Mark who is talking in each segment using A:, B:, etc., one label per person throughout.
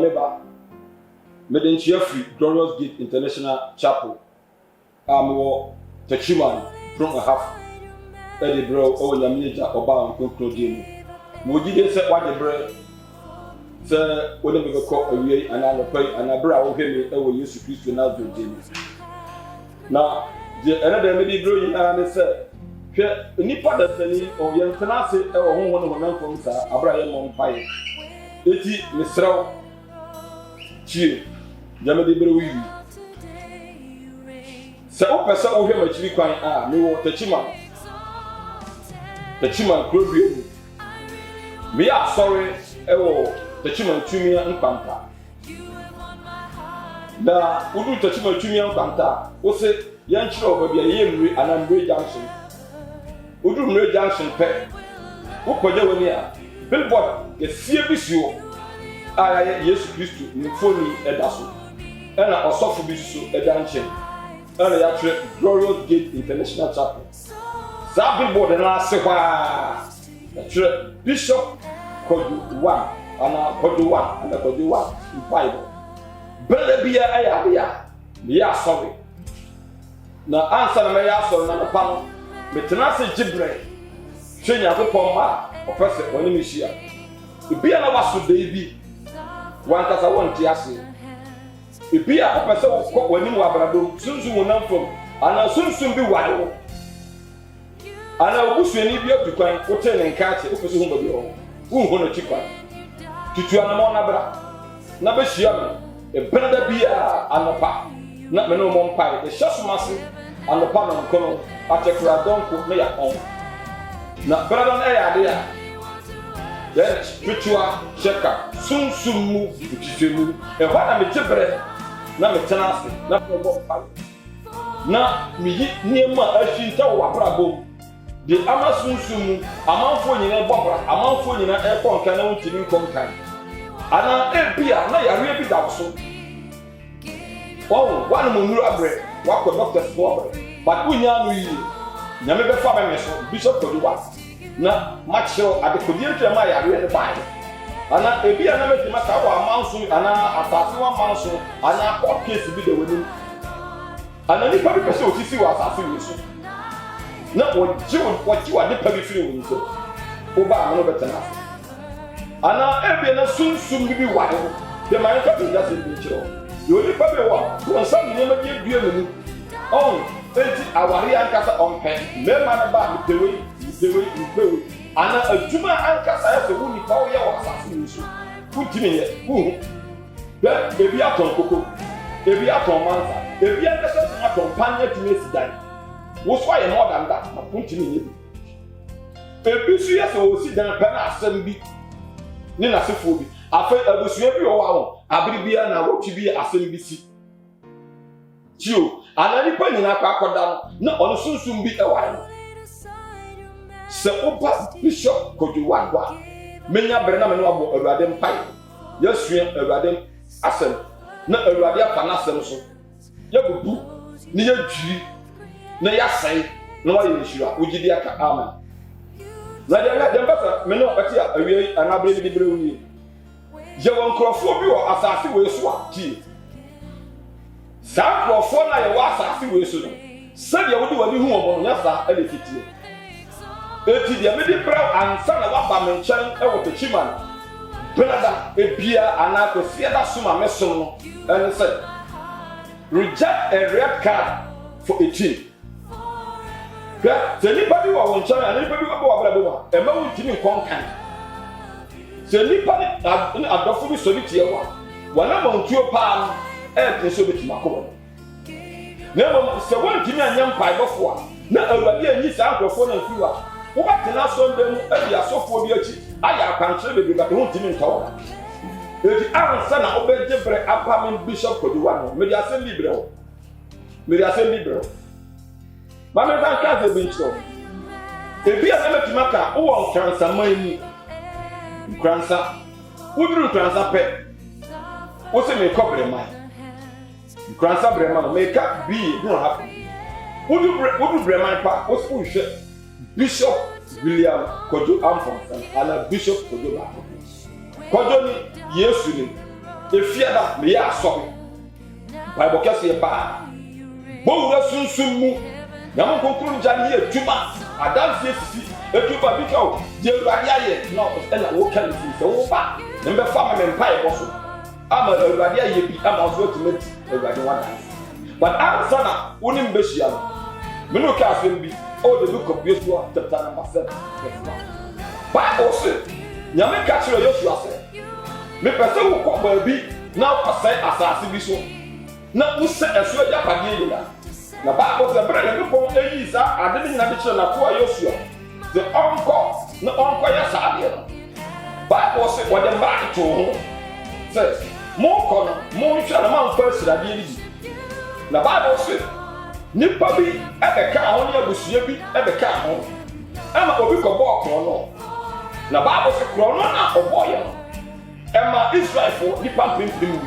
A: Yameba, Medenchia Free, Glorious Gate International Chapel, Amo, Techiman, from a half, Eddie Bro, or Yamija, Oba, and Concluding. Would you say what the bread? Sir, whatever you call away, and I'll pay, and I brought him over use to Christian out to Jimmy. Now, the another lady growing and said, Nipa da Sani, or young Tanasi, or one of them from Sir Abraham on fire. Eti Misrao Chief, Yamadi Brewi. So, Passa over him a chief crying, ah, no, the Chiman Club. Me are sorry, the Chiman Tumia and Panta. The Udu Tachima Tumia and Panta was it Yancho will be a Yemri and Ambre Junction. Udu Mre Junction Pet. Upoja Billboard, the CBC. I yes Christ in Phony Edaso. And I also for Bisu Edanchen. And I actually Glorious Gate International Chapel. That billboard and I say, Bishop Kodu 1 and Kodu 1 and Kodu 1 in Bible. Better be a yeah, sorry. Now answer me answer na panel. Metenase Jibre. Twenya ko pomba, opese woni mihia. Ebi na waso deibi. Wan kasa won ti ase. Ebi a opese wo woni mu abrado, sunsun wonam fom. Ana sunsun bi wade. Ana obusuani bi atukwan, wote ne nkache, opese hu babi ho. Hu ho no tikwan. Tutu anamo na bra. Na be hia me. E brada bi a anopa. Na me no mo mpa. E hyasomase anopa no nkono. Atekura donko na ya on. Na brada na ya de a. Then spiritual checker. Sunsumu utitemu. E wana me tibre. Na me tenase. Na mo mpa. Na mi niema ahwinta wo abrabom. De ama sunsumu amanfo nyina bobra amanfo nyina e konka na wuntimi nkonkan ana ebia na yare bi da so oh one mo nuru abre wa ko doctor for but unya no yi nyame be fa be me so bishop Koduwa na macho adekodi ntwa ma yare ne bai ana ebia na me maka wa amanso ana asase wa amanso ana court case bi de woni ana ni pa bi pese otisi wa asase wi so na wajiwa de pabi firi wo nso oba no betana ana ebe na sunsum bi wade de man ka bi da se bi chiro yo ni pabi wa won sam ni ma je due mu on enti awari ankasa on pen me ma na ba dewe ana aduma ankasa ya se wo ni pa wo ye wa asase nso kutimi ye hu be ebi aton koko ebi aton mansa ebi ankasa aton panya timi sidan what's why more than that? I continue. A busy as I was sitting down, assembly. Nina Sifobi. I felt I was every hour. I believe I want to be assembly. You and any penny in a crack down, not on soon be a while. Sir Opa Bishop Koduwa. Many are Brennan or a radem pipe. Yes, we are a radem assembly. Not a radia panasem. You near G. Na ya sai na wa yeshira ugidi aka amen na dem basa me no ati awie anabre bi bre uni je won krofo bi o asase we so ati sa krofo na ye wa asase we so no se dia wodi wadi hu omo nya sa ele fitie eti dia me di bra ansa na wa ba me nchan e wo Techiman brother ebia anako fieda suma me so no and say reject a red card for a team. Anybody who wants to anybody who wants to emma wintimi konkan se nipa ni adofo bi so bi tie wa wana montuo pa no so bi timako na mo se wantimi anyam pa bofo a na awurade anyi sa ankrofo na fiwa wo ba tena so ndem abi asofo bi achi aya akwankyere bebi ba ho ntimi ntawo edi ansa na obeje bre apamen Bishop Koduwa no me asem libre Mama kan ka ze bincho. Ebi a na metimaka wo nkransa mani. Nkransa. Wuduru nkransa pe. Wo se me kobre man. Nkransa bre man me ka bi no happen. Wudu bre man pa wo se hwe Bishop William Kodu Amfon ana Bishop Kodu ba. Kodu ni Yesu ni. efia na me ya asɔre Bible kɛseɛ paa bɔwura sunsun mu nyame konkuru gya ne yɛ adwuma adanseɛ sisi adwuma bi ka o deɛ awurade ayɛ na ɛna woka ne firi sɛ woba ne mbɛfa ma me mpa yɛbɔ so ama awurade ayɛ bi ama ɔso atumi ati awurade wadanse but ansa na wonim bɛhyia no mene woka asɛm bi the book of Joshua chapter number 7 Bible say nyame ka kyerɛ Joshua sɛ mepɛ sɛ wokɔ baabi na wosɛe asase bi so na wosɛ ɛso agyapadeɛ nyinaa na Bible sɛ berɛ ne bepɔn ayi saa ade ne nyina de kyerɛ n'akoa Joshua sɛ ɔnkɔyɛ saa adeɛ no Bible sɛ wɔde mmara too ho sɛ monkɔ no monhwɛ na mamfa asiradeɛ no bi na Bible sɛ nipa bi ɛbɛka ho ne abusua bi ɛbɛka ho ɛma obi kɔbɔɔ korɔ no na Bible sɛ korɔ no na ɔbɔɔyɛ no ɛma Israelfo nipa mpempem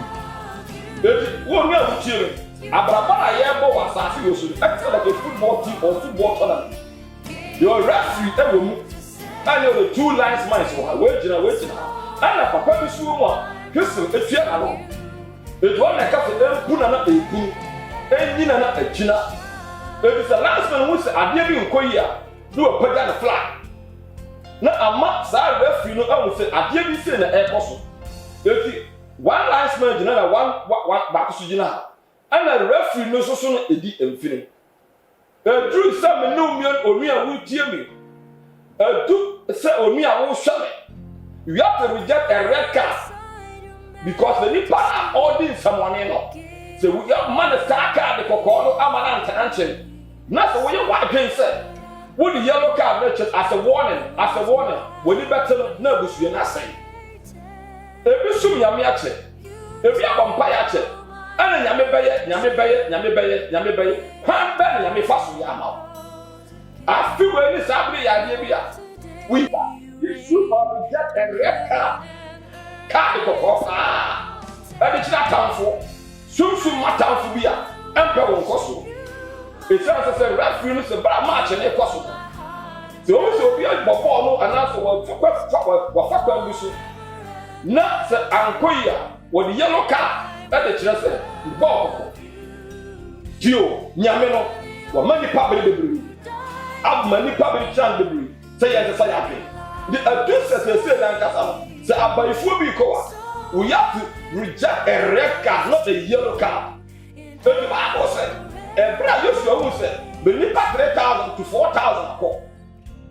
A: bi eti wɔn a wɔtie no abraba na yɛbɔ wɔ asase wɔ so ɛte like a football team or football tournament your referee ɛwɔ mu ɛna the two lines minds wɔ ha wɔgyina ɛna papa bi so mu a hwesel etua ano etu wɔn na ɛka sɛ ɛmpu na ɛku ɛnyina na agyina ebi sɛ landsman ho sɛ adeɛ bi nkɔ yi a ne wɔpagya ne flag na ama saa referee no ɛho sɛ adeɛ bi sɛ na ɛkɔ so eti one landsman gyina na one baako so gyina ha ɛna referee no nso so no edi mfiri eduru sɛ me ne onua a wotie me edu sɛ onua a wohwɛ me you have to reject a red card because the nipa a ɔdi nsɛmɔne no sɛ woyɛ ma ne saa card kɔkɔɔ no ama na ntana nkyɛn na sɛ woyɛ wadwen sɛ wode yellow card no kyɛn as a warning wɔde bɛtɛ no na abusua no asɛe ebi sum nyame akyɛ ebi abɔ mpaeɛ akyɛ ɛna nyame bɛyɛ kwan bɛ na nyame fa so yɛ ama wo afi wɔ ani saa bere yɛ adeɛ bi a we issue or reject a red card kɔkɔɔ paa ɛde kyerɛ atamfoɔ sumsum matamfo bi a ɛmpɛ wɔn kɔ so ɛsiane sɛ referee no sɛ bra maakye ne kɔ so sɛ wɔn sɛ obi abɔ bɔɔl no anaasɛ wɔfa kwan bi so na sɛ ankɔ yi a wɔde yellow card ɛde kyerɛ sɛ bɔɔl kɔkɔ tio nyame no wɔma nipa bere bebree aboma nipa bere kyɛn bebree sɛ yɛn sɛ yɛadwe de adu sɛsɛsɛ nankasa no sɛ abayifoɔ bi kɔ a we have to reject a red card not a yellow card ɛdi baako sɛ ɛbrɛ a Yosua hu sɛ bɛ nipa 3,000 to 4,000 akɔ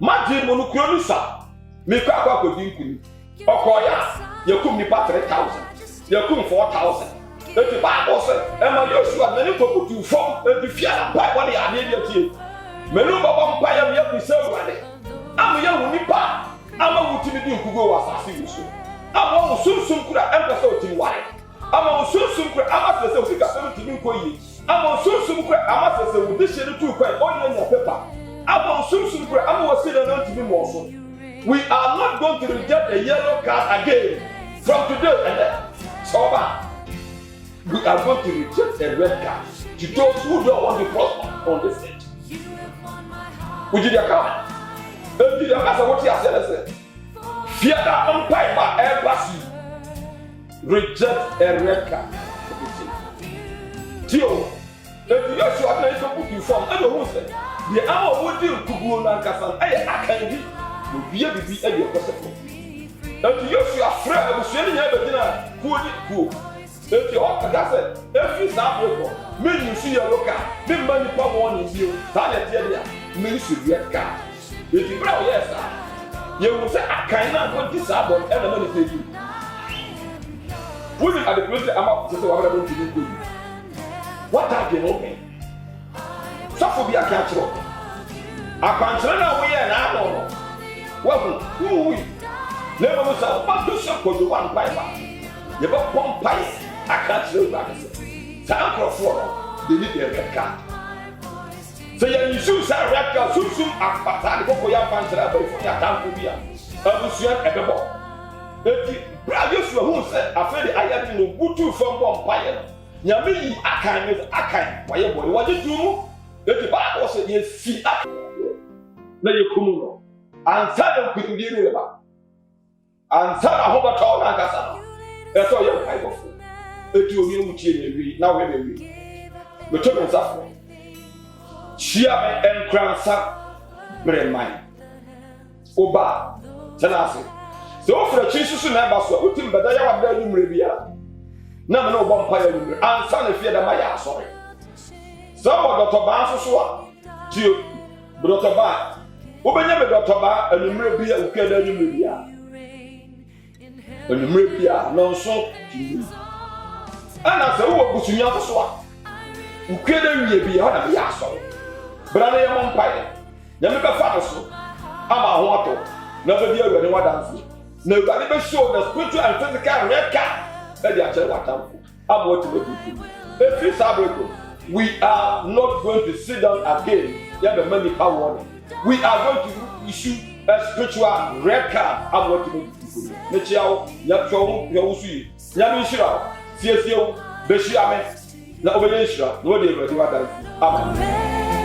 A: magye mu no kuro no sa mekɔ akɔdi nkuni ɔkɔɔyɛ a yɛkum nipa 3,000 yɛkum 4,000 ɛdi baako sɛ ɛma Yosua n'ani kɔkutu fam ɛdi fia na mpa wɔde adeɛ bi atie mɛnu bɔbɔ mpa yɛ yɛ bisa Awurade ama yɛ hu nipa ama wutumi di nkugo wɔ asase yi so ama wo sunsum kura ɛmpɛ sɛ otimi ware ama wo sunsum kura ama sɛ wo sika sɛ otimi nkɔ yie ama wo sunsum kura ama sɛ wo de hyɛ no tu kwan ɔnyɛ nya pepa ama wo sunsum kura ama wo sida no otimi mɔ so we are not going to reject a yellow card again from today and then sober we are going to reject a red card to those who don't want to prosper on this stage would you their car ebi dem asa wote ase lese fiada empire ba embassy reject a red card tio ebi Yosua na iso buku form e do hu se de ama wodi nkuguo na nkasa eye akan bi obiye bibi e de kosefo ebi Yosua fra abusua ni nya begina kuo ebi o kada se efi sa breko menu si yellow card me mani pa won ni bio ta na tie dia me si red card eti bra o yes ye wo se akan na go di sa ball e na ma ni teju woni at the place ama se wa bra don ti go what are they open so for be aka kiro akwankyere na wo ye na ano no wa hu wi le mo sa ba do so ko do one pai ba ye ba pom pai aka kiro ba ka se sa ankrofo no they need their red card sɛ yɛn nsu saa red card sunsun apata de kɔkɔ yɛ afankyerɛ abayifo ne atamfo bi a abusua ɛbɛbɔ eti bra Yosua hu sɛ afei de ayɛ de no butu fam bɔ mpaeɛ no nyame yi akan ne akan wɔyɛ bɔre wɔde tu mu eti baako sɛ yɛsi akan na yɛkum no ansa na nkutudie no yɛba ansa na ahobɛtɔ no ankasa no ɛsɛ ɔyɛ mpaebɔfo etu omi wutie na wi na we be wi me to me nsafo chia me enkransa bremai oba tenase so ofra chi susu na ba so utim beda ya wada numre bia na me no obo mpa ya numre ansa na fie da ma ya asore so Dr. Ba susu a tio Dr. Ba obenya me Dr. Ba anumre bia ukwa da numre bia anumre bia no so ana se wo busunya so a ukwa da wie bia na ya asore bra na ya mpa ya nyame be fa so ama ho ato na be bia wani wadanfo na Ewurade be show the spiritual and physical record that they are telling wadanfo am what we do every sabreko we are not going to sit down again ya be many power warning we are going to issue a spiritual record am what we do na chiawo ya twa ya usu ya bi shira siesie be shira me na obeye shira no dey Ewurade wadanfo amen.